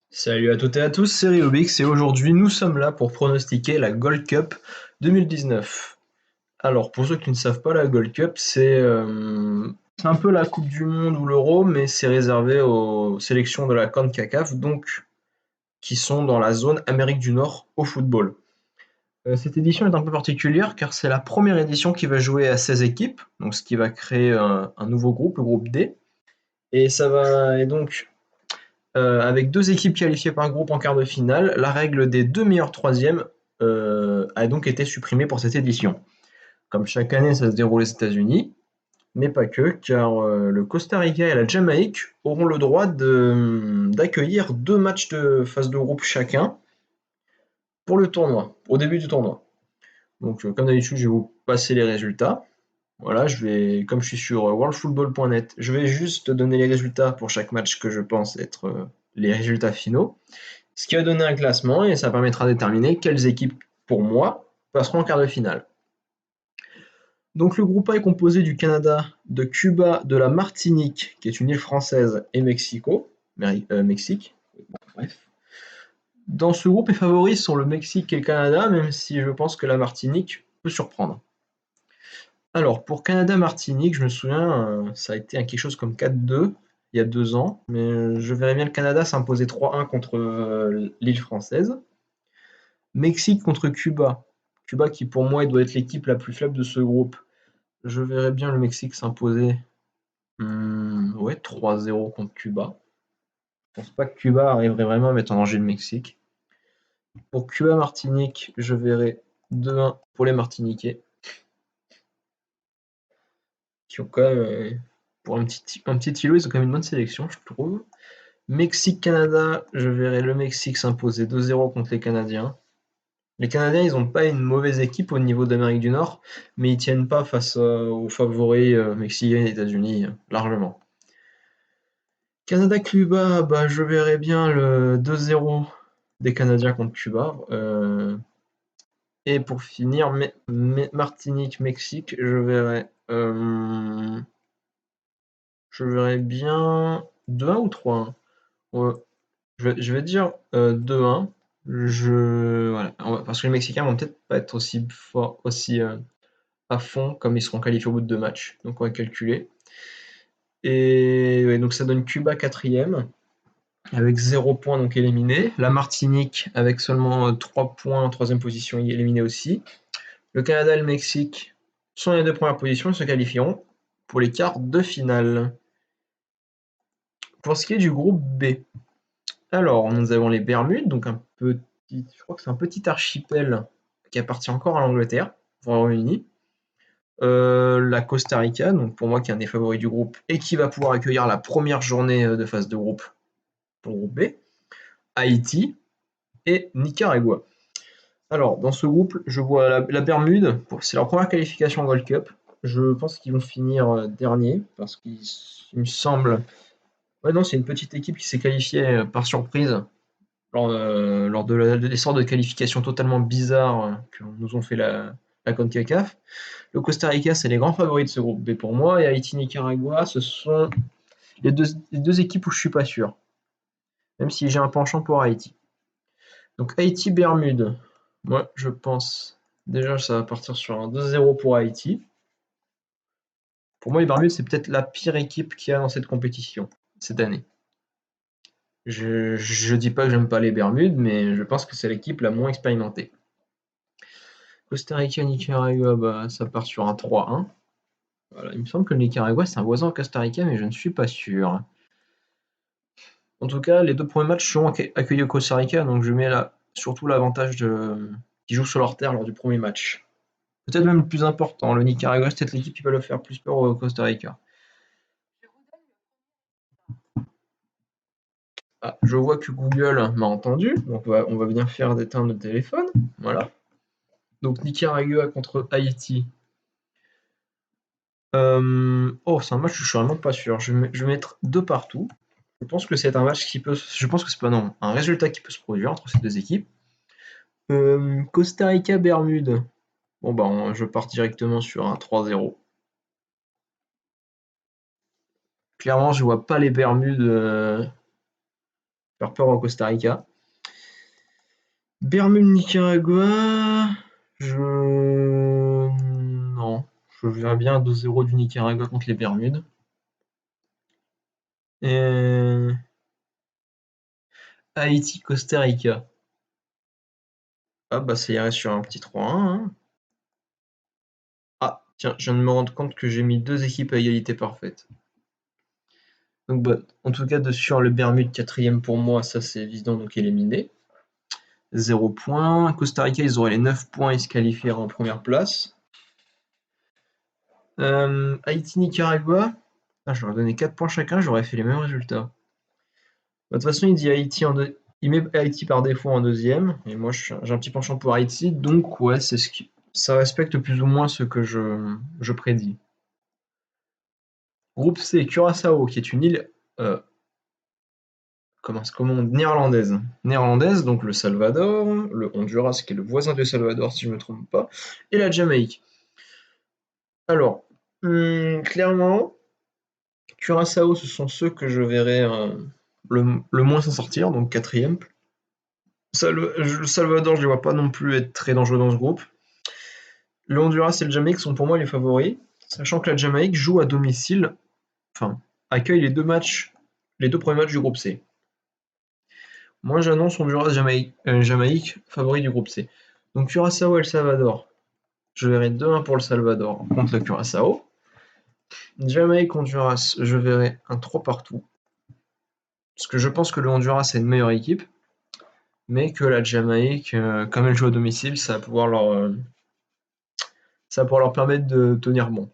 Salut à toutes et à tous, c'est Riobix et aujourd'hui nous sommes là pour pronostiquer la Gold Cup 2019. Alors pour ceux qui ne savent pas, la Gold Cup c'est un peu la Coupe du Monde ou l'Euro, mais c'est réservé aux sélections de la CONCACAF, donc qui sont dans la zone Amérique du Nord au football. Cette édition est un peu particulière car c'est la première édition qui va jouer à 16 équipes, donc ce qui va créer un nouveau groupe, le groupe D. Et avec deux équipes qualifiées par groupe en quart de finale, la règle des deux meilleurs troisièmes a donc été supprimée pour cette édition. Comme chaque année, ça se déroule aux États-Unis, mais pas que, car le Costa Rica et la Jamaïque auront le droit d'accueillir deux matchs de phase de groupe chacun pour le tournoi, au début du tournoi. Donc, comme d'habitude, je vais vous passer les résultats. Voilà, comme je suis sur worldfootball.net, je vais juste donner les résultats pour chaque match que je pense être les résultats finaux. Ce qui va donner un classement et ça permettra de déterminer quelles équipes, pour moi, passeront en quart de finale. Donc le groupe A est composé du Canada, de Cuba, de la Martinique, qui est une île française, et Mexique. Bref. Dans ce groupe, les favoris sont le Mexique et le Canada, même si je pense que la Martinique peut surprendre. Alors, pour Canada-Martinique, je me souviens, ça a été quelque chose comme 4-2 il y a 2 ans, mais je verrais bien le Canada s'imposer 3-1 contre l'île française. Mexique contre Cuba. Cuba qui pour moi doit être l'équipe la plus faible de ce groupe. Je verrais bien le Mexique s'imposer ouais, 3-0 contre Cuba. Je pense pas que Cuba arriverait vraiment à mettre en danger le Mexique. Pour Cuba-Martinique, je verrais 2-1 pour les Martiniquais, qui ont quand même, pour un petit îlot, ils ont quand même une bonne sélection, je trouve. Mexique-Canada, je verrais le Mexique s'imposer 2-0 contre les Canadiens. Les Canadiens, ils n'ont pas une mauvaise équipe au niveau d'Amérique du Nord, mais ils tiennent pas face aux favoris mexicains et États-Unis largement. Canada-Cuba, bah, je verrais bien le 2-0 des Canadiens contre Cuba. Et pour finir, Martinique-Mexique, je verrais bien 2-1 ou 3-1. Ouais, je vais dire 2-1. Voilà, parce que les Mexicains vont peut-être pas être aussi forts, aussi à fond comme ils seront qualifiés au bout de 2 matchs. Donc on va calculer. Et ouais, donc ça donne Cuba quatrième avec 0 point donc éliminé. La Martinique avec seulement 3 points en troisième position éliminé aussi. Le Canada et le Mexique sont les deux premières positions et se qualifieront pour les quarts de finale. Pour ce qui est du groupe B, alors nous avons les Bermudes, donc je crois que c'est un petit archipel qui appartient encore à l'Angleterre, au Royaume-Uni. La Costa Rica, donc pour moi qui est un des favoris du groupe et qui va pouvoir accueillir la première journée de phase de groupe pour le groupe B. Haïti et Nicaragua. Alors, dans ce groupe, je vois la Bermude, c'est leur première qualification en Gold Cup. Je pense qu'ils vont finir dernier parce qu'il me semble. Ouais, non, c'est une petite équipe qui s'est qualifiée par surprise lors de l'essor de qualification totalement bizarre que nous ont fait la CONCACAF. Le Costa Rica, c'est les grands favoris de ce groupe B pour moi, et Haïti-Nicaragua, ce sont les deux équipes où je suis pas sûr, même si j'ai un penchant pour Haïti. Donc Haïti-Bermude, moi je pense déjà ça va partir sur un 2-0 pour Haïti. Pour moi les Bermudes c'est peut-être la pire équipe qu'il y a dans cette compétition cette année. Je dis pas que j'aime pas les Bermudes, mais je pense que c'est l'équipe la moins expérimentée. Costa Rica, Nicaragua, bah, ça part sur un 3-1. Voilà, il me semble que le Nicaragua c'est un voisin au Costa Rica, mais je ne suis pas sûr. En tout cas, les deux premiers matchs seront accueillis au Costa Rica, donc je mets là surtout l'avantage qu'ils jouent sur leur terre lors du premier match. Peut-être même le plus important, le Nicaragua, c'est peut-être l'équipe qui va le faire plus peur au Costa Rica. Ah, je vois que Google m'a entendu, donc on va bien faire d'éteindre le téléphone. Voilà. Donc Nicaragua contre Haïti. Oh, c'est un match où je suis vraiment pas sûr. Je vais mettre deux partout. Je pense que c'est un match qui peut. Je pense que c'est pas non, un résultat qui peut se produire entre ces deux équipes. Costa Rica Bermude. Bon bah je pars directement sur un 3-0. Clairement, je vois pas les Bermudes faire peur au Costa Rica. Bermude-Nicaragua, non, je verrais bien un 2-0 du Nicaragua contre les Bermudes. Et Haïti-Costa Rica. Ah bah ça irait sur un petit 3-1, hein. Ah, tiens, je viens de me rendre compte que j'ai mis 2 équipes à égalité parfaite. Donc bah, en tout cas, sur le Bermude, 4e pour moi, ça c'est évident, donc éliminé. 0 points. Costa Rica, ils auraient les 9 points, ils se qualifieraient en première place. Haïti-Nicaragua, j'aurais donné 4 points chacun, j'aurais fait les mêmes résultats. Bah, de toute façon, il met Haïti par défaut en 2e, et moi j'ai un petit penchant pour Haïti, donc ouais, ça respecte plus ou moins ce que je prédis. Groupe C, Curaçao, qui est une île néerlandaise. Néerlandaise, donc le Salvador, le Honduras, qui est le voisin du Salvador, si je ne me trompe pas, et la Jamaïque. Alors, clairement, Curaçao, ce sont ceux que je verrais le moins s'en sortir, donc 4e. Le Salvador, je ne les vois pas non plus être très dangereux dans ce groupe. Le Honduras et le Jamaïque sont pour moi les favoris, sachant que la Jamaïque joue à domicile, enfin, accueille les 2 premiers matchs du groupe C. Moi, j'annonce Honduras-Jamaïque, favori du groupe C. Donc Curaçao-El Salvador, je verrai 2-1 pour le Salvador contre le Curaçao. Jamaïque-Honduras, je verrai un 3 partout. Parce que je pense que le Honduras est une meilleure équipe, mais que la Jamaïque, comme elle joue à domicile, ça va pouvoir leur permettre de tenir bon.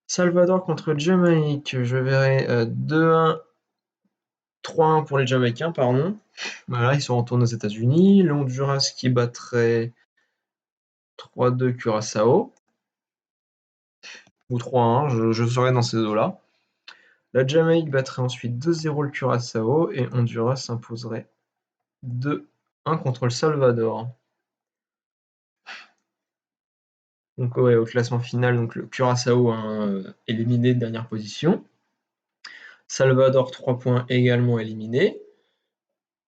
Salvador contre Jamaïque, je verrai 2-1, 3-1 pour les Jamaïcains, pardon. Voilà, ils sont retournés aux États-Unis. Le Honduras qui battrait 3-2 Curaçao. Ou 3-1, je serai dans ces eaux-là. La Jamaïque battrait ensuite 2-0 le Curaçao et Honduras s'imposerait 2-1 contre le Salvador. Donc ouais, au classement final, donc le Curaçao éliminé de dernière position. Salvador 3 points également éliminé.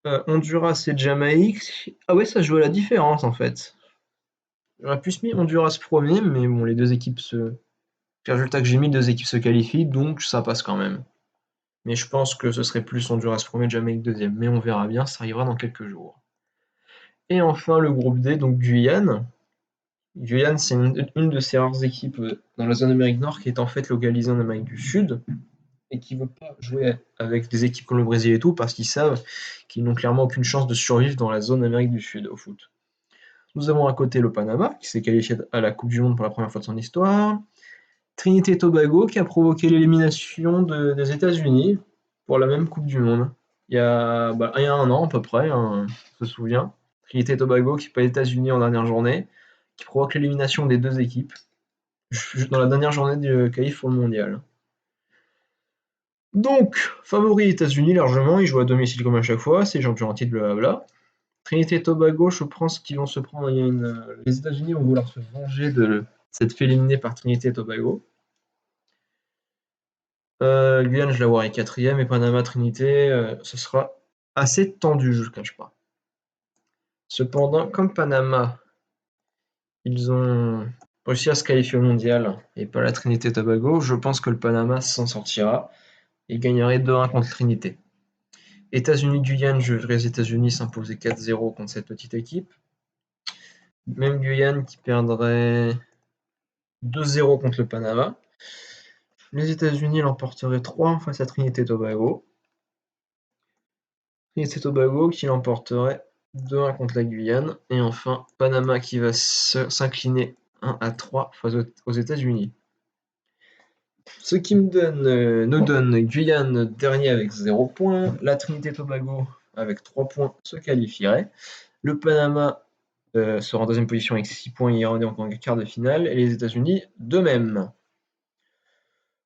Honduras et Jamaïque. Ah ouais, ça joue à la différence en fait. J'aurais plus mis Honduras premier, mais bon, les deux équipes résultat que j'ai mis, 2 équipes se qualifient, donc ça passe quand même. Mais je pense que ce serait plus Honduras premier, Jamaïque deuxième. Mais on verra bien, ça arrivera dans quelques jours. Et enfin le groupe D, donc Guyane. Guyane, c'est une de ces rares équipes dans la zone Amérique Nord qui est en fait localisée en Amérique du Sud et qui ne veut pas jouer avec des équipes comme le Brésil et tout parce qu'ils savent qu'ils n'ont clairement aucune chance de survivre dans la zone Amérique du Sud au foot. Nous avons à côté le Panama qui s'est qualifié à la Coupe du Monde pour la première fois de son histoire. Trinité et Tobago qui a provoqué l'élimination des États-Unis pour la même Coupe du Monde. Il y a 1 an à peu près, on se souvient. Trinité et Tobago qui bat les États-Unis en dernière journée, qui provoque l'élimination des 2 équipes dans la dernière journée du qualif pour le mondial. Donc, favori États-Unis largement, ils jouent à domicile comme à chaque fois, c'est champion en titre, blablabla. Trinité et Tobago, je pense qu'ils vont se prendre. Les États-Unis vont vouloir se venger de s'être fait éliminer par Trinité et Tobago. Guyane, je la vois 4e et Panama, Trinité, ce sera assez tendu, je ne le cache pas. Cependant, comme Panama, ils ont réussi à se qualifier au mondial et pas la Trinité et Tobago, je pense que le Panama s'en sortira et gagnerait 2-1 contre Trinité. États-Unis-Guyane, je verrais les États-Unis s'imposer 4-0 contre cette petite équipe. Même Guyane qui perdrait 2-0 contre le Panama. Les États-Unis l'emporteraient 3 face à Trinité et Tobago. Trinité et Tobago qui l'emporterait 2-1 contre la Guyane. Et enfin, Panama qui va s'incliner 1-3 face aux États-Unis. Ce qui nous donne Guyane dernier avec 0 points. La Trinité et Tobago avec 3 points se qualifierait. Le Panama sera en deuxième position avec 6 points, il ira en quart de finale. Et les États-Unis de même.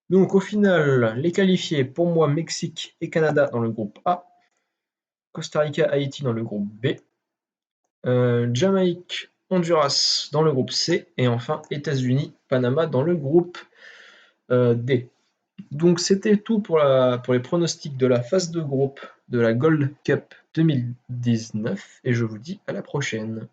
Donc au final, les qualifiés, pour moi, Mexique et Canada dans le groupe A. Costa Rica, Haïti dans le groupe B. Jamaïque, Honduras dans le groupe C. Et enfin, États-Unis, Panama dans le groupe D. Donc c'était tout pour les pronostics de la phase de groupe de la Gold Cup 2019 et je vous dis à la prochaine.